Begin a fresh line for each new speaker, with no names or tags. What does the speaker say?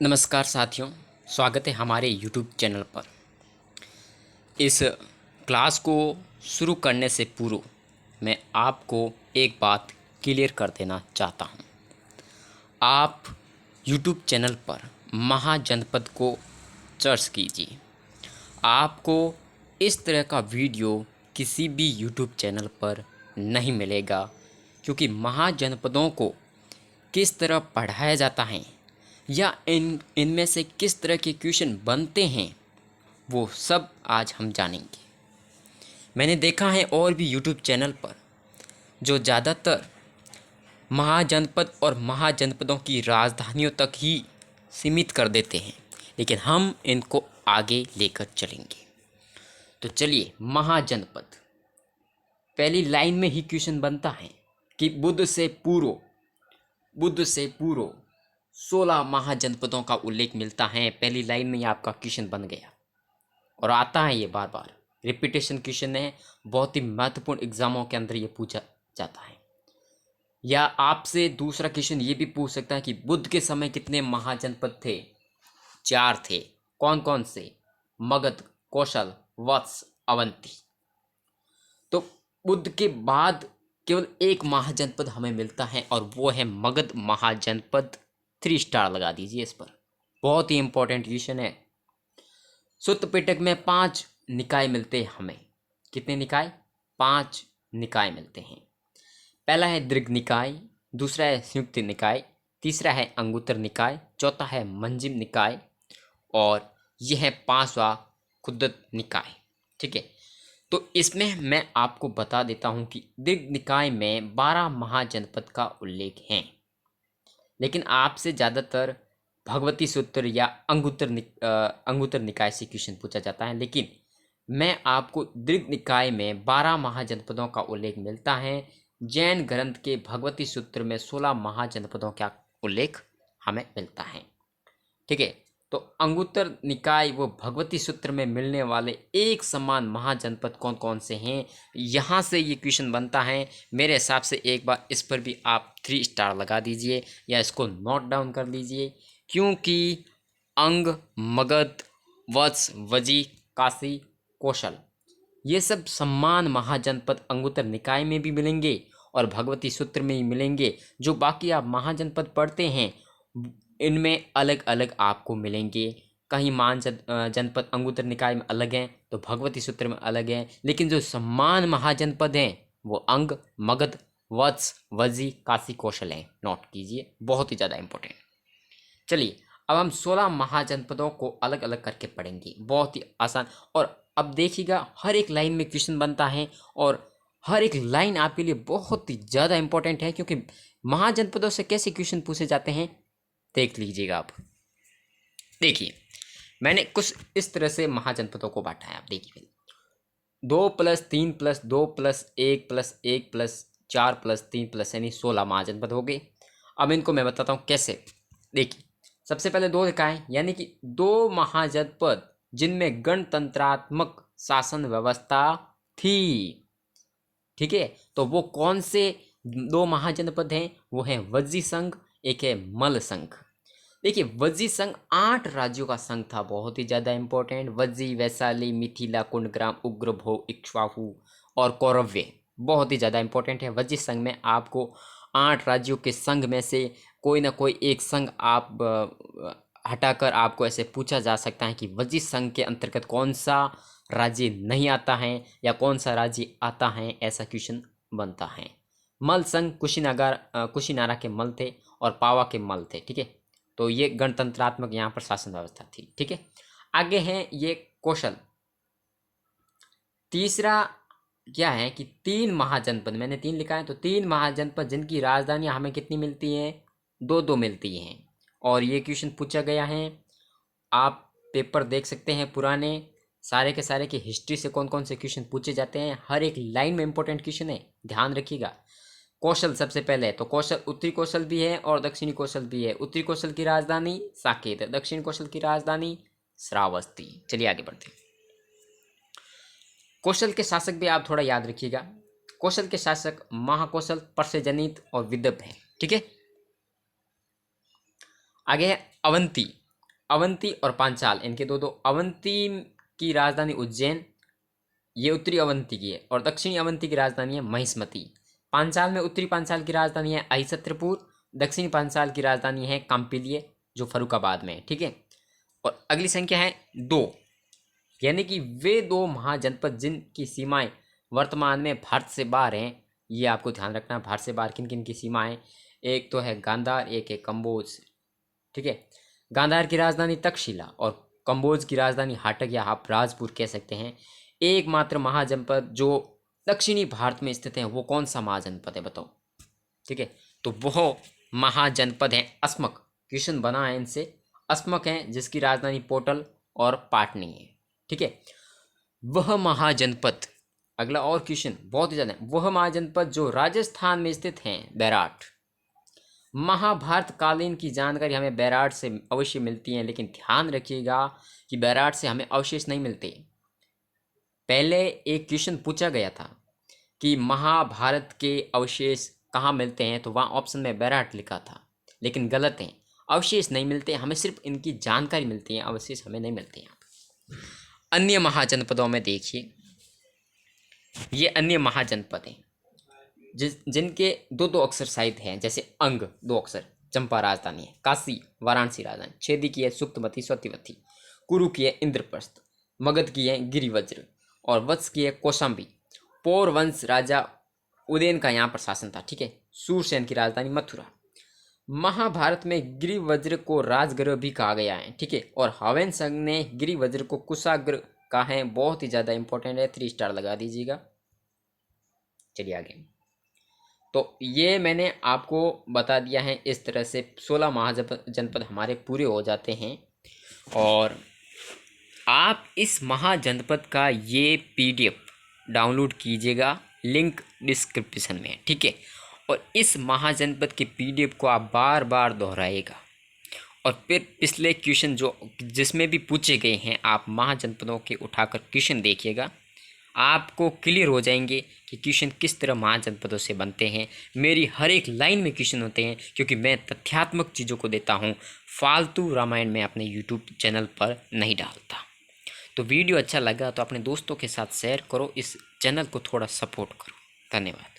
नमस्कार साथियों, स्वागत है हमारे YouTube चैनल पर। इस क्लास को शुरू करने से पूर्व मैं आपको एक बात क्लियर कर देना चाहता हूं। आप YouTube चैनल पर महाजनपद को सर्च कीजिए। आपको इस तरह का वीडियो किसी भी YouTube चैनल पर नहीं मिलेगा, क्योंकि महाजनपदों को किस तरह पढ़ाया जाता है या इनमें से किस तरह के क्वेश्चन बनते हैं, वो सब आज हम जानेंगे। मैंने देखा है और भी यूट्यूब चैनल पर जो ज़्यादातर महाजनपद और महाजनपदों की राजधानियों तक ही सीमित कर देते हैं, लेकिन हम इनको आगे लेकर चलेंगे। तो चलिए, महाजनपद पहली लाइन में ही क्वेश्चन बनता है कि बुद्ध से पूर्व 16 महाजनपदों का उल्लेख मिलता है। पहली लाइन में ही आपका क्वेश्चन बन गया और आता है, ये बार बार रिपीटेशन क्वेश्चन है। बहुत ही महत्वपूर्ण एग्जामों के अंदर ये पूछा जाता है। या आपसे दूसरा क्वेश्चन ये भी पूछ सकता है कि बुद्ध के समय कितने महाजनपद थे? 4 थे। कौन कौन से? मगध, कौशल, वत्स, अवंती। तो बुद्ध के बाद केवल एक महाजनपद हमें मिलता है और वो है मगध महाजनपद। 3 स्टार लगा दीजिए इस पर। बहुत ही इंपॉर्टेंट क्वेश्चन है। सुत्त पिटक में 5 निकाय मिलते हैं हमें। कितने निकाय? 5 निकाय मिलते हैं। पहला है दीर्घ निकाय, दूसरा है संयुक्त निकाय, तीसरा है अंगुत्तर निकाय, चौथा है मंजिम निकाय और यह है 5वां खुद्दत निकाय। ठीक है, तो इसमें मैं आपको बता देता हूं कि दीर्घ निकाय में 12 महाजनपद का उल्लेख है, लेकिन आपसे ज़्यादातर भगवती सूत्र या अंगुत्तर निकाय से क्वेश्चन पूछा जाता है। लेकिन मैं आपको दीर्घ निकाय में 12 महाजनपदों का उल्लेख मिलता है। जैन ग्रंथ के भगवती सूत्र में 16 महाजनपदों का उल्लेख हमें मिलता है। ठीक है, तो अंगुत्तर निकाय वो भगवती सूत्र में मिलने वाले एक समान महाजनपद कौन कौन से हैं, यहाँ से ये क्वेश्चन बनता है। मेरे हिसाब से एक बार इस पर भी आप 3 स्टार लगा दीजिए या इसको नोट डाउन कर लीजिए, क्योंकि अंग, मगध, वत्स, वजी, काशी, कौशल ये सब समान महाजनपद अंगुत्तर निकाय में भी मिलेंगे और भगवती सूत्र में ही मिलेंगे। जो बाकी आप महाजनपद पढ़ते हैं इनमें अलग अलग आपको मिलेंगे। कहीं मान जनपद अंगुत्तर निकाय में अलग हैं तो भगवती सूत्र में अलग हैं, लेकिन जो समान महाजनपद हैं वो अंग, मगध, वत्स, वजी, काशी, कौशल हैं। नोट कीजिए, बहुत ही ज़्यादा इंपॉर्टेंट। चलिए, अब हम 16 महाजनपदों को अलग अलग करके पढ़ेंगे, बहुत ही आसान। और अब देखिएगा, हर एक लाइन में क्वेश्चन बनता है और हर एक लाइन आपके लिए बहुत ही ज़्यादा इंपॉर्टेंट है, क्योंकि महाजनपदों से कैसे क्वेश्चन पूछे जाते हैं देख लीजिएगा आप। देखिए, मैंने कुछ इस तरह से महाजनपदों को बांटा है। आप देखिए, 2 + 3 + 2 + 1 + 1 + 4 + 3 + यानी 16 महाजनपद हो गए। अब इनको मैं बताता हूँ कैसे। देखिए, सबसे पहले 2 निकाय यानी कि 2 महाजनपद जिनमें गणतंत्रात्मक शासन व्यवस्था थी। ठीक है, तो वो कौन से 2 महाजनपद हैं? वो है वज्जी संघ, एक है मल संघ। देखिए, वज्जी संघ 8 राज्यों का संघ था, बहुत ही ज़्यादा इंपॉर्टेंट। वज्जी, वैशाली, मिथिला, कुंडग्राम, उग्रभोग, इक्ष्वाकु और कौरव्य बहुत ही ज़्यादा इंपॉर्टेंट है। वज्जी संघ में आपको 8 राज्यों के संघ में से कोई ना कोई एक संघ आप हटाकर आपको ऐसे पूछा जा सकता है कि वज्जी संघ के अंतर्गत कौन सा राज्य नहीं आता है या कौन सा राज्य आता है, ऐसा क्वेश्चन बनता है। मल संघ कुशीनारा के मल थे और पावा के मल थे। ठीक है, तो ये गणतंत्रात्मक यहाँ पर शासन व्यवस्था थी। ठीक है, आगे है ये कौशल। तीसरा क्या है कि 3 महाजनपद, मैंने 3 लिखा है, तो 3 महाजनपद जिनकी राजधानियाँ हमें कितनी मिलती हैं? 2-2 मिलती हैं। और ये क्वेश्चन पूछा गया है, आप पेपर देख सकते हैं पुराने सारे के सारे की हिस्ट्री से कौन कौन से क्वेश्चन पूछे जाते हैं। हर एक लाइन में इंपॉर्टेंट क्वेश्चन है, ध्यान रखिएगा। कौशल सबसे पहले है, तो कौशल उत्तरी कौशल भी है और दक्षिणी कौशल भी है। उत्तरी कौशल की राजधानी साकेत है, दक्षिणी कौशल की राजधानी श्रावस्ती। चलिए आगे बढ़ते हैं। कौशल के शासक भी आप थोड़ा याद रखिएगा। कौशल के शासक महाकौशल, पर्सेजनित और विदर्भ है। ठीक है, आगे है अवंती। अवंती और पांचाल, इनके दो अवंती की राजधानी उज्जैन, ये उत्तरी अवंती की है, और दक्षिणी अवंती की राजधानी है महिष्मती। पांचाल में उत्तरी पांचाल की राजधानी है अहिछत्रपुर, दक्षिणी पांचाल की राजधानी है कांपिल्य जो फरुखाबाद में है। ठीक है, और अगली संख्या है 2, यानी कि वे 2 महाजनपद जिनकी सीमाएं वर्तमान में भारत से बाहर हैं। ये आपको ध्यान रखना, भारत से बाहर किन किन की सीमाएं, एक तो है गांधार, एक है कंबोज। ठीक है, गांधार की राजधानी तक्षशिला और कंबोज की राजधानी हाटक या आप राजपुर कह सकते हैं। एकमात्र महाजनपद जो दक्षिणी भारत में स्थित है वो कौन सा महाजनपद है बताओ? ठीक है, तो वह महाजनपद है अस्मक। क्वेश्चन बना है इनसे, अस्मक है जिसकी राजधानी पोटल और पाटनी है। ठीक है, वह महाजनपद, अगला और क्वेश्चन बहुत ही ज्यादा है, वह महाजनपद जो राजस्थान में स्थित हैं बैराट। महाभारत कालीन की जानकारी हमें बैराट से अवश्य मिलती है, लेकिन ध्यान रखिएगा कि बैराट से हमें अवशेष नहीं मिलते। पहले एक क्वेश्चन पूछा गया था कि महाभारत के अवशेष कहाँ मिलते हैं, तो वहाँ ऑप्शन में बैराट लिखा था, लेकिन गलत है। अवशेष नहीं मिलते, हमें सिर्फ इनकी जानकारी मिलती है, अवशेष हमें नहीं मिलते हैं। अन्य महाजनपदों में देखिए, ये अन्य महाजनपद हैं जिनके दो अक्षर शायद हैं, जैसे अंग 2 अक्षर, चंपा राजधानी है, काशी वाराणसी राजधानी, छेदी की है सुक्तमती सत्यवती, कुरु की है इंद्रप्रस्थ, मगध की है गिरिवज्र और वत्स की है कौशाम्बी। पौर वंश राजा उदयन का यहाँ पर शासन था। ठीक है, सूरसेन की राजधानी मथुरा। महाभारत में गिरिवज्र को राजगृह भी कहा गया है। ठीक है, और हवेन संघ ने गिरिवज्र को कुशाग्र कहा है, बहुत ही ज़्यादा इंपॉर्टेंट है, 3 स्टार लगा दीजिएगा। चलिए आगे, तो ये मैंने आपको बता दिया है। इस तरह से 16 महाजनपद हमारे पूरे हो जाते हैं, और आप इस महाजनपद का ये PDF डाउनलोड कीजिएगा, लिंक डिस्क्रिप्शन में है। ठीक है, और इस महाजनपद के PDF को आप बार बार दोहराइएगा, और फिर पिछले क्वेश्चन जो जिसमें भी पूछे गए हैं आप महाजनपदों के उठाकर क्वेश्चन देखिएगा, आपको क्लियर हो जाएंगे कि क्वेश्चन किस तरह महाजनपदों से बनते हैं। मेरी हर एक लाइन में क्वेश्चन होते हैं, क्योंकि मैं तथ्यात्मक चीज़ों को देता हूँ, फालतू रामायण में अपने YouTube चैनल पर नहीं डालता। तो वीडियो अच्छा लगा तो अपने दोस्तों के साथ शेयर करो, इस चैनल को थोड़ा सपोर्ट करो। धन्यवाद।